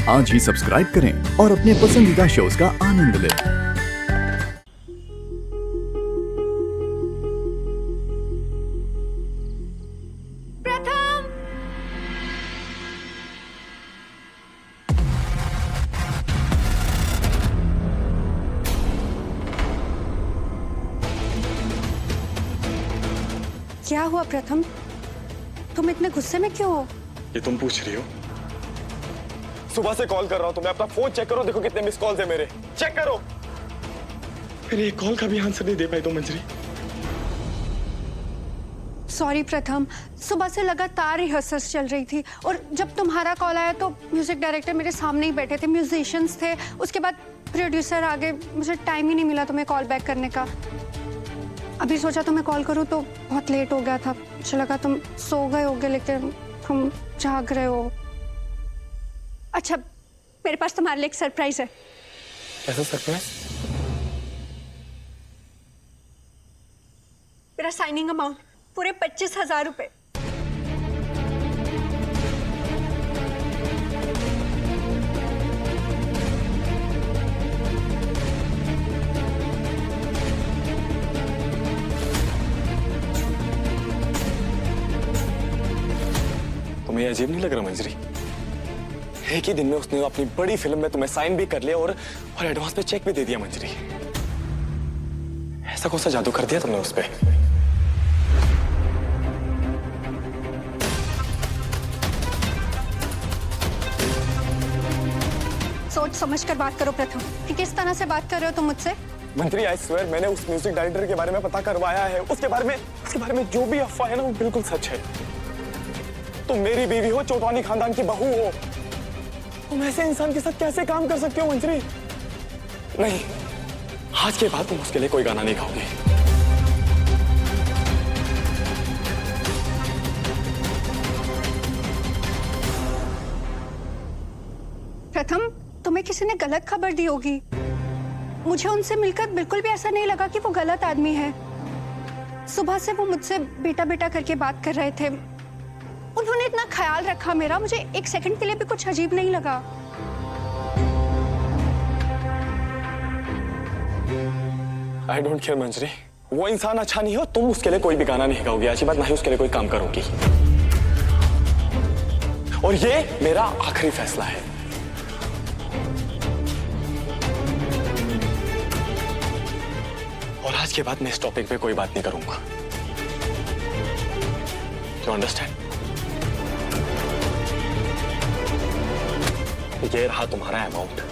आज ही सब्सक्राइब करें और अपने पसंदीदा शोज का आनंद लें। प्रथम, क्या हुआ प्रथम? तुम इतने गुस्से में क्यों हो? ये तुम पूछ रही हो? सुबह से कॉल कर रहा हूं तुम्हें, अपना फोन चेक करो, देखो कितने मिस कॉल्स है मेरे, चेक करो। मेरे एक कॉल का भी आंसर नहीं दे पाई तुम मंजरी। सॉरी प्रथम, सुबह से लगातार रिहर्सल्स चल रही थी और जब तुम्हारा कॉल आया तो म्यूजिक डायरेक्टर मेरे सामने ही बैठे थे, म्यूजिशियंस थे, उसके बाद प्रोड्यूसर आ गए, मुझे टाइम ही नहीं मिला तुम्हें कॉल बैक करने का। अभी सोचा तुम्हें कॉल करूं तो बहुत लेट हो गया था, मुझे लगा तुम सो गए होगे लेकिन तुम जाग रहे हो। अच्छा, मेरे पास तुम्हारे लिए एक सरप्राइज है। कैसा सरप्राइज? मेरा साइनिंग अमाउंट पूरे 25,000 रुपए। तुम्हें अजीब नहीं लग रहा मंजरी? एक ही दिन में उसने अपनी बड़ी फिल्म में तुम्हें साइन भी कर लिया और एडवांस पे चेक भी दे दिया मंजरी। ऐसा कौन सा जादू कर दिया तुमने उस पे? सोच समझ कर बात करो प्रथम, कि किस तरह से बात कर रहे हो तुम मुझसे? मंत्री आई स्वेयर, मैंने उस म्यूजिक डायरेक्टर के बारे में पता करवाया है, उसके बारे में जो भी अफवाह है ना वो बिल्कुल सच है। तुम मेरी बीवी हो, चोटवानी खानदान की बहू हो, तुम ऐसे इंसान के साथ कैसे काम कर सकते हो मंजरी? नहीं, आज के बाद तुम उसके लिए कोई गाना नहीं गाओगे। प्रथम, तुम्हें किसी ने गलत खबर दी होगी। मुझे उनसे मिलकर बिल्कुल भी ऐसा नहीं लगा कि वो गलत आदमी है। सुबह से वो मुझसे बेटा बेटा करके बात कर रहे थे, उन्होंने इतना ख्याल रखा मेरा, मुझे एक सेकंड के लिए भी कुछ अजीब नहीं लगा। आई डोंट केयर मंजरी, वो इंसान अच्छा नहीं हो, तुम उसके लिए कोई भी गाना नहीं गाओगी, अच्छी बात, ना ही उसके लिए कोई काम करोगी। और ये मेरा आखिरी फैसला है। और आज के बाद मैं इस टॉपिक पे कोई बात नहीं करूंगा। You understand? ये रहा तुम्हारा अमाउंट।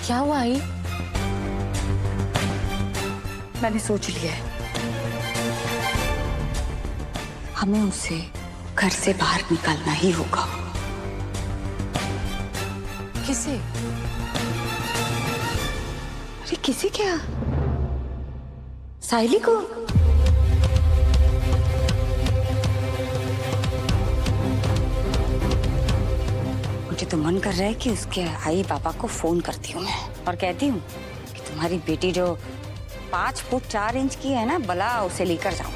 क्या हुआ आई? मैंने सोच लिया है, हमें उसे घर से बाहर निकालना ही होगा। किसे? अरे किसे क्या? साइली को? मुझे तो मन कर रहा है कि उसके आई पापा को फोन करती हूँ मैं और कहती हूँ कि तुम्हारी बेटी जो 5 फुट 4 इंच की है ना, भला उसे लेकर जाओ।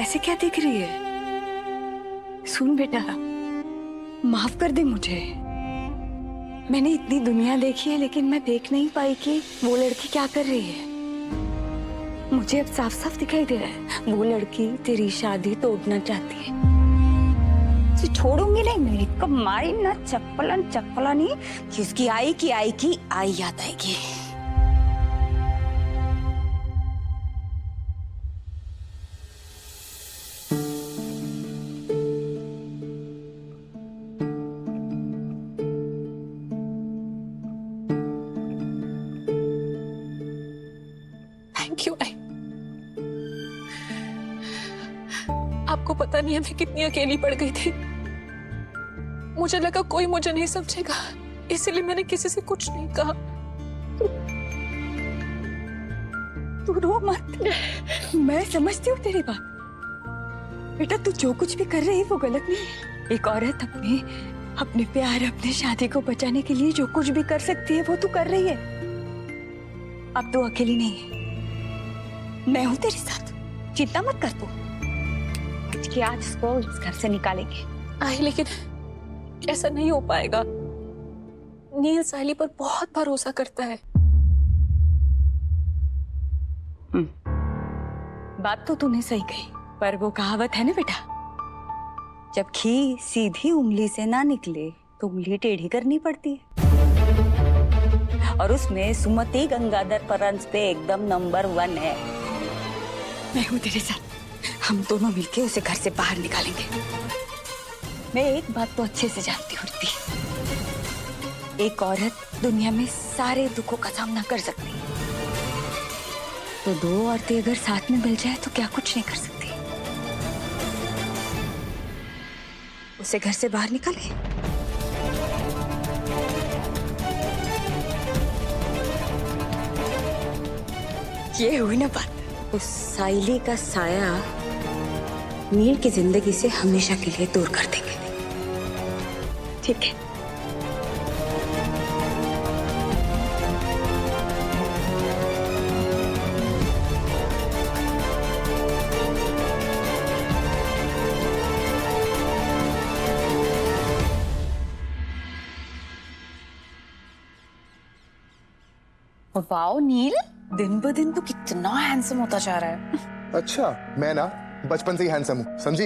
ऐसे क्या देख रही है? सुन बेटा, माफ कर दे मुझे। मैंने इतनी दुनिया देखी है लेकिन मैं देख नहीं पाई कि वो लड़की क्या कर रही है। मुझे अब साफ साफ दिखाई दे रहा है, वो लड़की तेरी शादी तोड़ना चाहती है। उसे छोड़ूंगी नहीं मैं, कब मारी ना चप्पला नहीं कि उसकी आई याद आएगी। Thank you. आपको पता नहीं है मैं कितनी अकेली पड़ गई थी। मुझे लगा कोई मुझे नहीं समझेगा, इसलिए मैंने किसी से कुछ नहीं कहा। तू रो मत, मैं समझती हूँ तेरी बात। बेटा तू जो कुछ भी कर रही है वो गलत नहीं है। एक औरत अपने प्यार, अपने शादी को बचाने के लिए जो कुछ भी कर सकती है वो तू कर रही है। अब तू अकेली नहीं है, मैं हूं तेरे साथ, चिंता मत कर तू। आज के आज इसको इस घर से निकालेंगे। आई, लेकिन ऐसा नहीं हो पाएगा। नील साहिली पर बहुत भरोसा करता है। बात तो तूने सही कही, पर वो कहावत है ना बेटा, जब घी सीधी उंगली से ना निकले तो उंगली टेढ़ी करनी पड़ती है। और उसमें सुमति गंगाधर परंस पे एकदम नंबर 1 है। मैं हूं तेरे साथ, हम दोनों मिलके उसे घर से बाहर निकालेंगे। मैं एक बात तो अच्छे से जानती हूँ रिद्धि, एक औरत दुनिया में सारे दुखों का सामना कर सकती है, तो दो औरतें अगर साथ में मिल जाए तो क्या कुछ नहीं कर सकती। उसे घर से बाहर निकाले। ये हुई ना बात। उस साइली का साया नील की जिंदगी से हमेशा के लिए दूर कर देंगे, ठीक है? वाओ नील, दिन ब दिन तो कितना हैंडसम होता जा रहा है। अच्छा, मैं ना बचपन से ही हैंडसम हूँ, समझी?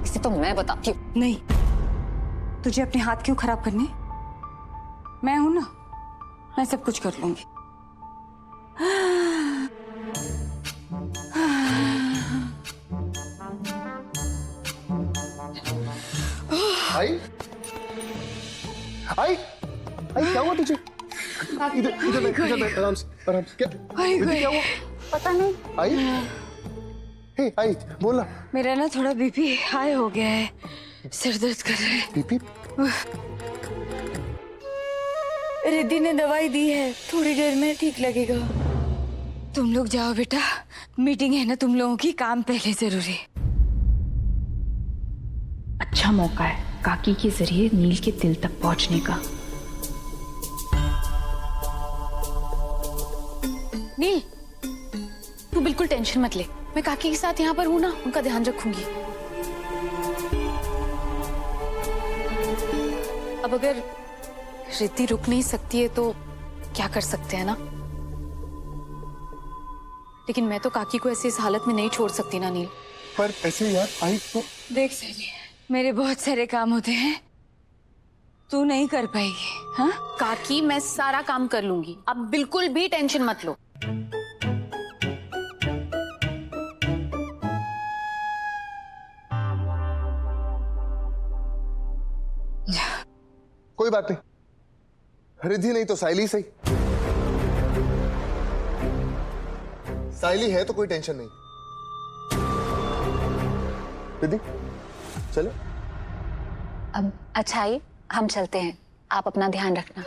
इसे तो मैं बताती हूँ। नहीं, तुझे अपने हाथ क्यों खराब करने? मैं हूं ना, मैं सब कुछ कर लूंगी। आई आई आई, क्या हुआ तुझे? इधर इधर बैठ, आराम से आराम से। क्या क्या हुआ? पता नहीं, आई, हे आई, बोलना। मेरा ना थोड़ा बीपी हाई हो गया है, सिर दर्द कर रहा है। बीपी? रिद्धि ने दवाई दी है, थोड़ी देर में ठीक लगेगा। तुम लोग जाओ बेटा, मीटिंग है ना तुम लोगों की, काम पहले जरूरी है। अच्छा मौका है काकी के जरिए नील के दिल तक पहुंचने का। नील, तू बिल्कुल टेंशन मत ले, मैं काकी के साथ यहाँ पर हूँ ना, उनका ध्यान रखूंगी। अब अगर रिद्धि रुक नहीं सकती है तो क्या कर सकते हैं ना। लेकिन मैं तो काकी को ऐसे इस हालत में नहीं छोड़ सकती ना नील। पर ऐसे यार आई तो देख सैली, मेरे बहुत सारे काम होते हैं, तू नहीं कर पाएगी। हाँ काकी, मैं सारा काम कर लूंगी, आप बिल्कुल भी टेंशन मत लो। कोई बात नहीं, रिद्धि नहीं तो साइली सही। साइली है तो कोई टेंशन नहीं। रिद्धि चलो। अब अच्छा ही, हम चलते हैं, आप अपना ध्यान रखना।